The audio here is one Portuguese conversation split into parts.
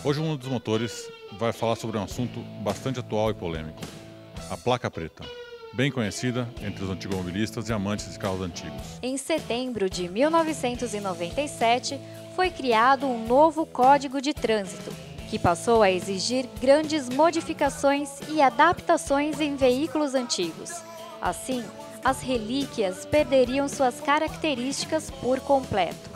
Hoje um dos motores vai falar sobre um assunto bastante atual e polêmico, a placa preta, bem conhecida entre os automobilistas e amantes de carros antigos. Em setembro de 1997, foi criado um novo Código de Trânsito, que passou a exigir grandes modificações e adaptações em veículos antigos. Assim, as relíquias perderiam suas características por completo.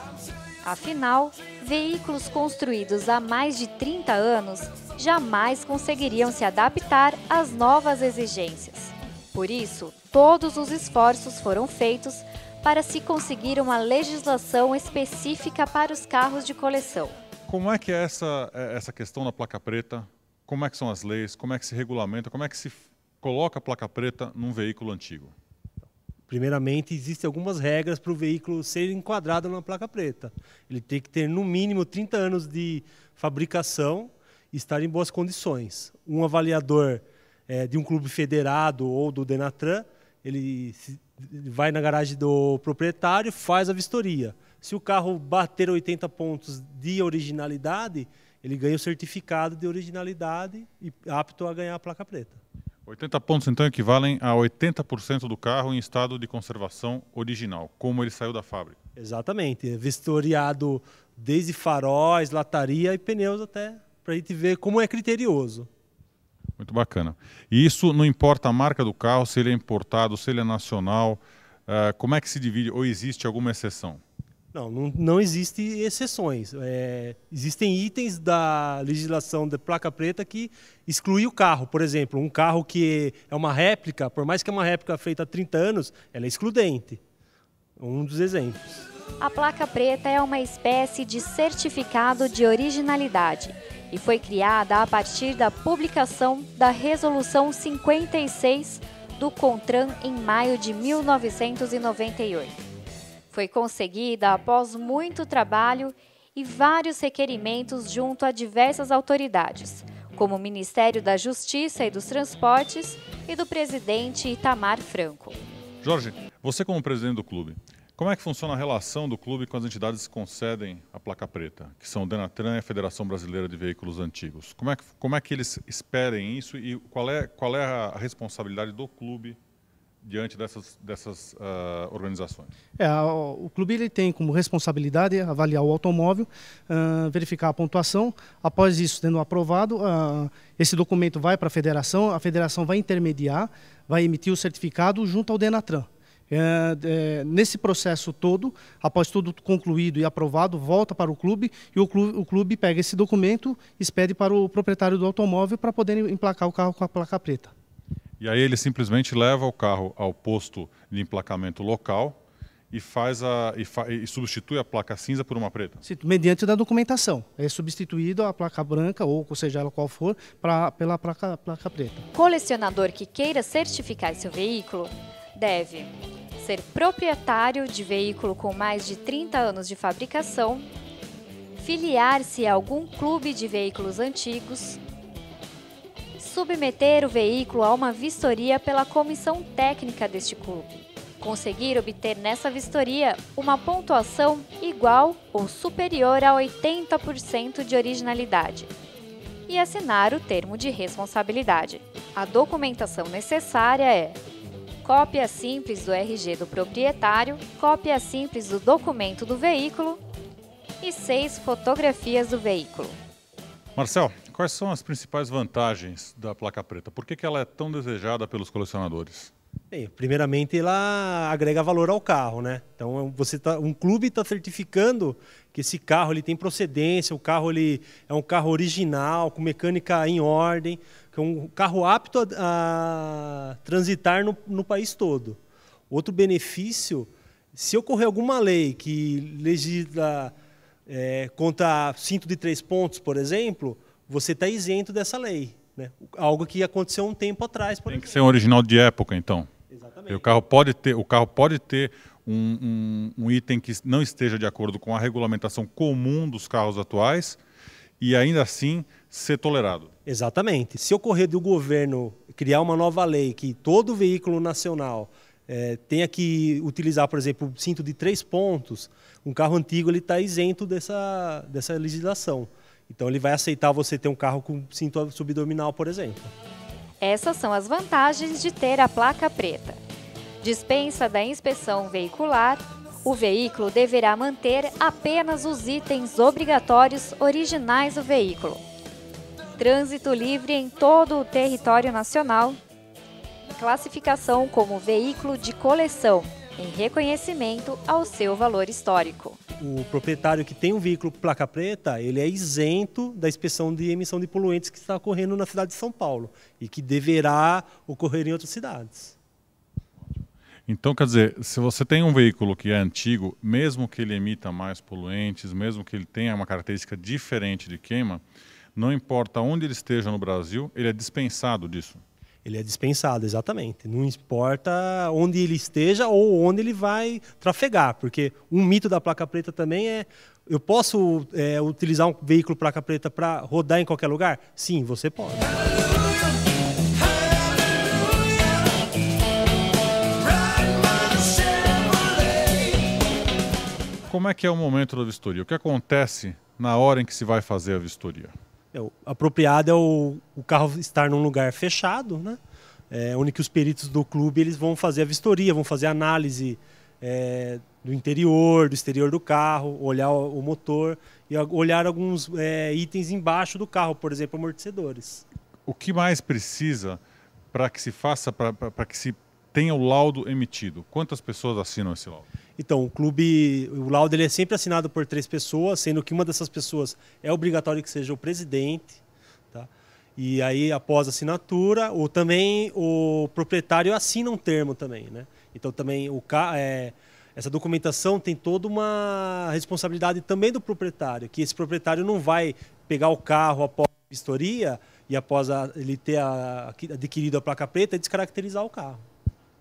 Afinal, veículos construídos há mais de 30 anos jamais conseguiriam se adaptar às novas exigências. Por isso, todos os esforços foram feitos para se conseguir uma legislação específica para os carros de coleção. Como é que é essa questão da placa preta? Como é que são as leis? Como é que se regulamenta? Como é que se coloca a placa preta num veículo antigo? Primeiramente, existem algumas regras para o veículo ser enquadrado numa placa preta. Ele tem que ter, no mínimo, 30 anos de fabricação e estar em boas condições. Um avaliador de um clube federado ou do Denatran, ele vai na garagem do proprietário, faz a vistoria. Se o carro bater 80 pontos de originalidade, ele ganha o certificado de originalidade e apto a ganhar a placa preta. 80 pontos, então, equivalem a 80% do carro em estado de conservação original, como ele saiu da fábrica. Exatamente. É vistoriado desde faróis, lataria e pneus até, para a gente ver como é criterioso. Muito bacana. E isso não importa a marca do carro, se ele é importado, se ele é nacional, como é que se divide ou existe alguma exceção? Não existem exceções. Existem itens da legislação da placa preta que exclui o carro. Por exemplo, um carro que é uma réplica, por mais que é uma réplica feita há 30 anos, ela é excludente. Um dos exemplos. A placa preta é uma espécie de certificado de originalidade e foi criada a partir da publicação da Resolução 56 do CONTRAN em maio de 1998. Foi conseguida após muito trabalho e vários requerimentos junto a diversas autoridades, como o Ministério da Justiça e dos Transportes e do presidente Itamar Franco. Jorge, você como presidente do clube, como é que funciona a relação do clube com as entidades que concedem a placa preta, que são o Denatran e a Federação Brasileira de Veículos Antigos? Como é que eles esperem isso e qual é a responsabilidade do clube diante dessas organizações? O clube ele tem como responsabilidade avaliar o automóvel, verificar a pontuação. Após isso, tendo aprovado, esse documento vai para a federação vai intermediar, vai emitir o certificado junto ao Denatran. Nesse processo todo, após tudo concluído e aprovado, volta para o clube e o clube pega esse documento e expede para o proprietário do automóvel para poder emplacar o carro com a placa preta. E aí ele simplesmente leva o carro ao posto de emplacamento local e substitui a placa cinza por uma preta? Mediante da documentação. É substituído a placa branca, ou seja ela qual for, pela placa preta. O colecionador que queira certificar seu veículo deve ser proprietário de veículo com mais de 30 anos de fabricação, filiar-se a algum clube de veículos antigos, submeter o veículo a uma vistoria pela comissão técnica deste clube, conseguir obter nessa vistoria uma pontuação igual ou superior a 80% de originalidade e assinar o termo de responsabilidade. A documentação necessária é cópia simples do RG do proprietário, cópia simples do documento do veículo e 6 fotografias do veículo. Marcel, quais são as principais vantagens da placa preta? Por que ela é tão desejada pelos colecionadores? Bem, primeiramente, ela agrega valor ao carro, né? Então, um clube está certificando que esse carro ele tem procedência, o carro ele é um carro original, com mecânica em ordem, que é um carro apto a transitar no país todo. Outro benefício, se ocorrer alguma lei que legisla contra cinto de 3 pontos, por exemplo, você está isento dessa lei, né? Algo que aconteceu um tempo atrás, por exemplo. Tem que ser um original de época, então. Exatamente. E o carro pode ter um item que não esteja de acordo com a regulamentação comum dos carros atuais e ainda assim ser tolerado. Exatamente. Se ocorrer do governo criar uma nova lei que todo veículo nacional tenha que utilizar, por exemplo, cinto de 3 pontos, um carro antigo está isento dessa legislação. Então ele vai aceitar você ter um carro com cinto subdominal, por exemplo. Essas são as vantagens de ter a placa preta. Dispensa da inspeção veicular. O veículo deverá manter apenas os itens obrigatórios originais do veículo. Trânsito livre em todo o território nacional. Classificação como veículo de coleção, em reconhecimento ao seu valor histórico. O proprietário que tem um veículo placa preta, ele é isento da inspeção de emissão de poluentes que está ocorrendo na cidade de São Paulo e que deverá ocorrer em outras cidades. Então, quer dizer, se você tem um veículo que é antigo, mesmo que ele emita mais poluentes, mesmo que ele tenha uma característica diferente de queima, não importa onde ele esteja no Brasil, ele é dispensado disso. Ele é dispensado, exatamente. Não importa onde ele esteja ou onde ele vai trafegar, porque um mito da placa preta também é: eu posso utilizar um veículo placa preta para rodar em qualquer lugar? Sim, você pode. Como é que é o momento da vistoria? O que acontece na hora em que se vai fazer a vistoria? O apropriado é o carro estar num lugar fechado, né? Onde que os peritos do clube eles vão fazer a vistoria, vão fazer a análise do interior, do exterior do carro, olhar o motor e olhar alguns itens embaixo do carro, por exemplo, amortecedores. O que mais precisa para que se faça, para que se tenha o laudo emitido? Quantas pessoas assinam esse laudo? Então, o laudo ele é sempre assinado por 3 pessoas, sendo que uma dessas pessoas é obrigatório que seja o presidente, tá? E aí, após a assinatura, também o proprietário assina um termo também, né? Então, também essa documentação tem toda uma responsabilidade também do proprietário, que esse proprietário não vai pegar o carro após a vistoria e após ele ter adquirido a placa preta e descaracterizar o carro.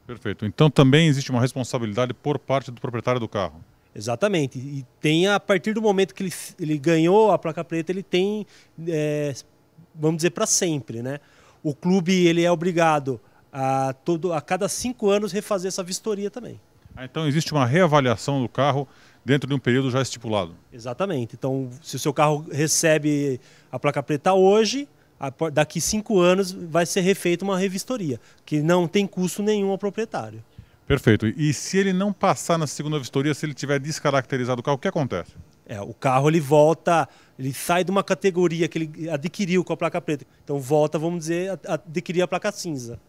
Perfeito. Então também existe uma responsabilidade por parte do proprietário do carro. Exatamente. E tem, a partir do momento que ele ganhou a placa preta, ele tem, vamos dizer, para sempre, né? O clube ele é obrigado a cada 5 anos refazer essa vistoria também. Então existe uma reavaliação do carro dentro de um período já estipulado. Exatamente. Então, se o seu carro recebe a placa preta hoje, daqui 5 anos vai ser refeita uma revistoria, que não tem custo nenhum ao proprietário. Perfeito. E se ele não passar na segunda vistoria, se ele tiver descaracterizado o carro, o que acontece? O carro ele volta, ele sai de uma categoria que ele adquiriu com a placa preta. Então volta, vamos dizer, a adquirir a placa cinza.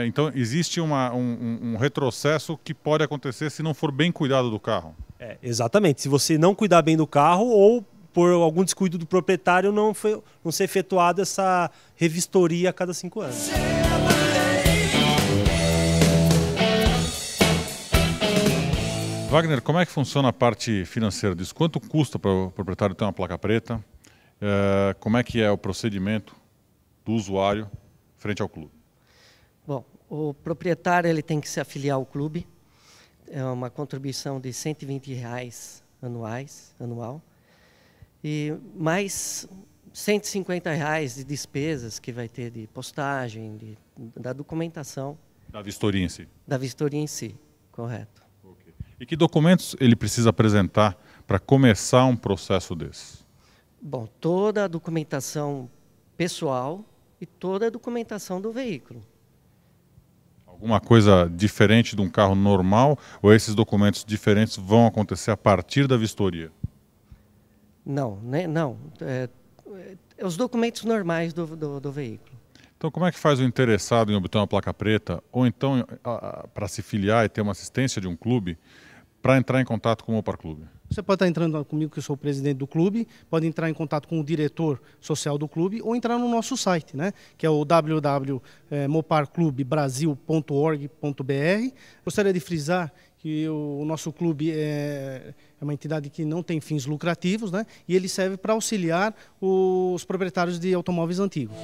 Então existe um retrocesso que pode acontecer se não for bem cuidado do carro. Exatamente. Se você não cuidar bem do carro ou por algum descuido do proprietário não ser efetuada essa revistoria a cada 5 anos. Wagner, como é que funciona a parte financeira disso? Quanto custa para o proprietário ter uma placa preta? Como é que é o procedimento do usuário frente ao clube? Bom, o proprietário ele tem que se afiliar ao clube. É uma contribuição de R$ 120 anual. E mais R$ 150 de despesas que vai ter de postagem, da documentação. Da vistoria em si? Da vistoria em si, correto. Okay. E que documentos ele precisa apresentar para começar um processo desse? Bom, toda a documentação pessoal e toda a documentação do veículo. Alguma coisa diferente de um carro normal ou esses documentos diferentes vão acontecer a partir da vistoria? Não, né? Não. Os documentos normais do veículo. Então, como é que faz o interessado em obter uma placa preta, ou então para se filiar e ter uma assistência de um clube, para entrar em contato com o Mopar Clube? Você pode estar entrando comigo, que eu sou o presidente do clube, pode entrar em contato com o diretor social do clube ou entrar no nosso site, né, que é o www.moparclubebrasil.org.br. Gostaria de frisar que o nosso clube é uma entidade que não tem fins lucrativos, né, e ele serve para auxiliar os proprietários de automóveis antigos.